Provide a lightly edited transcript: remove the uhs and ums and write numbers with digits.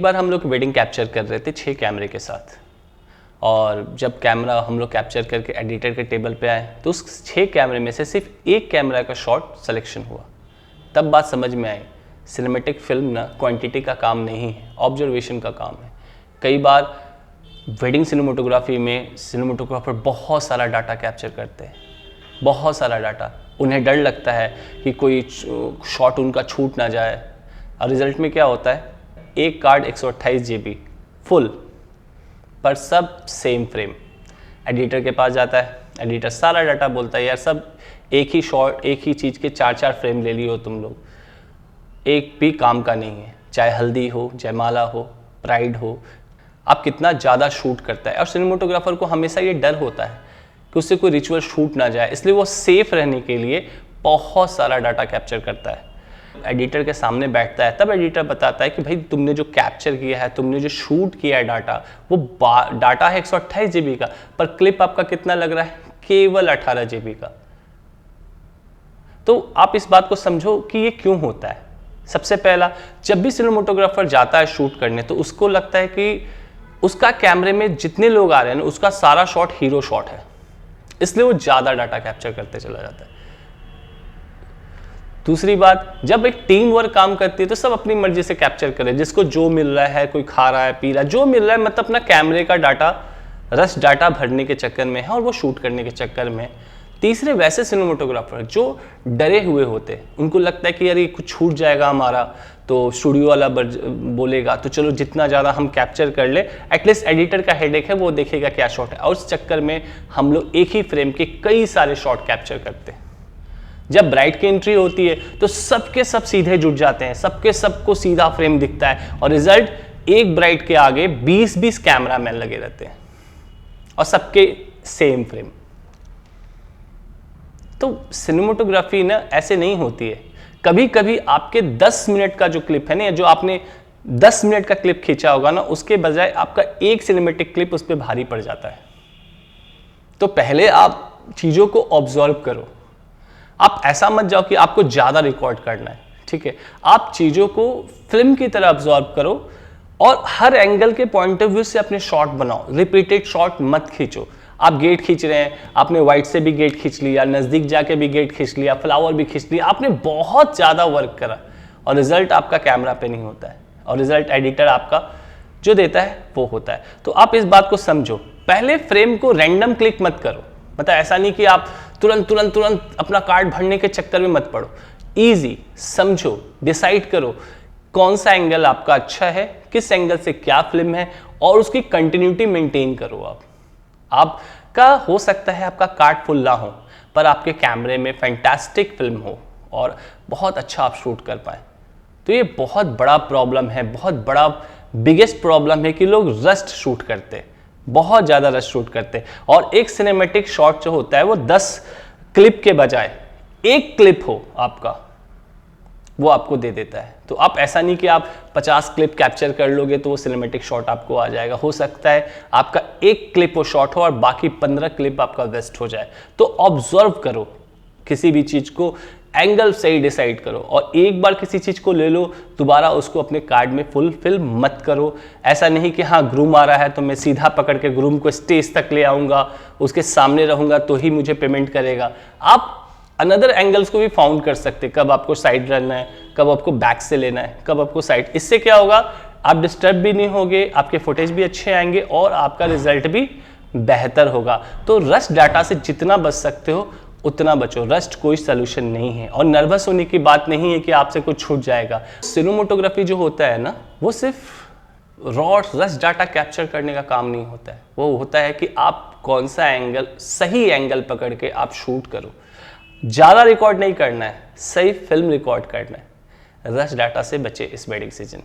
एक बार हम लोग वेडिंग कैप्चर कर रहे थे 6 कैमरे के साथ, और जब कैमरा हम लोग कैप्चर करके एडिटर के टेबल पे आए तो उस 6 कैमरे में से सिर्फ एक कैमरा का शॉट सिलेक्शन हुआ। तब बात समझ में आई, सिनेमैटिक फिल्म ना क्वांटिटी का काम नहीं है, ऑब्जर्वेशन का काम है। कई बार वेडिंग सिनेमेटोग्राफी में सिनेमेटोग्राफर बहुत सारा डाटा कैप्चर करते हैं, बहुत सारा डाटा। उन्हें डर लगता है कि कोई शॉट उनका छूट ना जाए, और रिजल्ट में क्या होता है, एक कार्ड 128 GB फुल, पर सब सेम फ्रेम। एडिटर के पास जाता है, एडिटर सारा डाटा बोलता है यार सब एक ही शॉट, एक ही चीज़ के 4-4 फ्रेम ले लियो तुम लोग, एक भी काम का नहीं है। चाहे हल्दी हो, जयमाला हो, प्राइड हो, आप कितना ज़्यादा शूट करता है। और सिनेमेटोग्राफर को हमेशा ये डर होता है कि उससे कोई रिचुअल शूट ना जाए, इसलिए वो सेफ रहने के लिए बहुत सारा डाटा कैप्चर करता है। एडिटर के सामने बैठता है, तब एडिटर बताता है कि भाई तुमने जो कैप्चर किया है, तुमने जो शूट किया है डाटा, वो डाटा है 128 GB का, पर क्लिप आपका कितना लग रहा है, केवल 18 GB का। तो आप इस बात को समझो कि ये क्यों होता है। सबसे पहला, जब भी सिनेमेटोग्राफर जाता है शूट करने तो उसको लगता है कि उसका कैमरे में जितने लोग आ रहे हैं ना, उसका सारा शॉट हीरो शॉट है, इसलिए वो ज़्यादा डाटा कैप्चर करते चला जाता है। दूसरी बात, जब एक टीम वर्क काम करती है तो सब अपनी मर्जी से कैप्चर करे, जिसको जो मिल रहा है, कोई खा रहा है, पी रहा है, जो मिल रहा है, मतलब अपना कैमरे का डाटा रस डाटा भरने के चक्कर में है और वो शूट करने के चक्कर में। तीसरे, वैसे सिनेमेटोग्राफर जो डरे हुए होते हैं, उनको लगता है कि यार ये कुछ छूट जाएगा हमारा, तो स्टूडियो वाला बोलेगा तो चलो जितना ज़्यादा हम कैप्चर कर ले, एटलीस्ट एडिटर का हेडेक है, वो देखेगा क्या शॉट है। और उस चक्कर में हम लोग एक ही फ्रेम के कई सारे शॉट कैप्चर करते हैं। जब ब्राइड की एंट्री होती है तो सबके सब सीधे जुट जाते हैं, सबके सबको सीधा फ्रेम दिखता है, और रिजल्ट एक ब्राइड के आगे 20-20 कैमरामैन लगे रहते हैं और सबके सेम फ्रेम। तो सिनेमेटोग्राफी ना ऐसे नहीं होती है। कभी कभी आपके 10 मिनट का जो क्लिप है ना, जो आपने 10 मिनट का क्लिप खींचा होगा ना, उसके बजाय आपका एक सिनेमेटिक क्लिप उस पर भारी पड़ जाता है। तो पहले आप चीज़ों को ऑब्जर्व करो। आप ऐसा मत जाओ कि आपको ज़्यादा रिकॉर्ड करना है, ठीक है। आप चीज़ों को फिल्म की तरह ऑब्जर्व करो और हर एंगल के पॉइंट ऑफ व्यू से अपने शॉट बनाओ। रिपीटेड शॉट मत खींचो। आप गेट खींच रहे हैं, आपने वाइड से भी गेट खींच लिया, नज़दीक जाके भी गेट खींच लिया, फ्लावर भी खींच लिया, आपने बहुत ज़्यादा वर्क करा और रिजल्ट आपका कैमरा पे नहीं होता है, और रिजल्ट एडिटर आपका जो देता है वो होता है। तो आप इस बात को समझो, पहले फ्रेम को रैंडम क्लिक मत करो। मतलब ऐसा नहीं कि आप तुरंत अपना कार्ड भरने के चक्कर में मत पड़ो। इजी समझो, डिसाइड करो कौन सा एंगल आपका अच्छा है, किस एंगल से क्या फिल्म है, और उसकी कंटिन्यूटी मेंटेन करो। आपका हो सकता है आपका कार्ड फुल ना हो, पर आपके कैमरे में फैंटास्टिक फिल्म हो और बहुत अच्छा आप शूट कर पाए। तो ये बहुत बड़ा प्रॉब्लम है, बहुत बड़ा बिगेस्ट प्रॉब्लम है कि लोग रस्ट शूट करते हैं, बहुत ज़्यादा रश शूट करते हैं। और एक सिनेमैटिक शॉट जो होता है वो 10 क्लिप के बजाय एक क्लिप हो आपका, वो आपको दे देता है। तो आप ऐसा नहीं कि आप 50 क्लिप कैप्चर कर लोगे तो वो सिनेमैटिक शॉट आपको आ जाएगा। हो सकता है आपका एक क्लिप वो शॉट हो और बाकी 15 क्लिप आपका वेस्ट हो जाए। तो ऑब्जर्व करो, किसी भी चीज़ को एंगल सही डिसाइड करो, और एक बार किसी चीज़ को ले लो, दोबारा उसको अपने कार्ड में फुल फिल मत करो। ऐसा नहीं कि हाँ ग्रूम आ रहा है तो मैं सीधा पकड़ के ग्रूम को स्टेज तक ले आऊँगा, उसके सामने रहूँगा तो ही मुझे पेमेंट करेगा। आप अनदर एंगल्स को भी फाउंड कर सकते, कब आपको साइड रहना है, कब आपको बैक से लेना है, कब आपको साइड। इससे क्या होगा, आप डिस्टर्ब भी नहीं होगे, आपके फुटेज भी अच्छे आएंगे और आपका रिजल्ट भी बेहतर होगा। तो रस्ट डाटा से जितना बच सकते हो उतना बचो। रस्ट कोई सोल्यूशन नहीं है, और नर्वस होने की बात नहीं है कि आपसे कुछ छूट जाएगा। सिनेमेटोग्राफी जो होता है ना, वो सिर्फ रॉ रस्ट डाटा कैप्चर करने का काम नहीं होता है। वो होता है कि आप कौन सा एंगल, सही एंगल पकड़ के आप शूट करो। ज़्यादा रिकॉर्ड नहीं करना है, सही फिल्म रिकॉर्ड करना है। रश डाटा से बचे इस वेडिंग सीजन।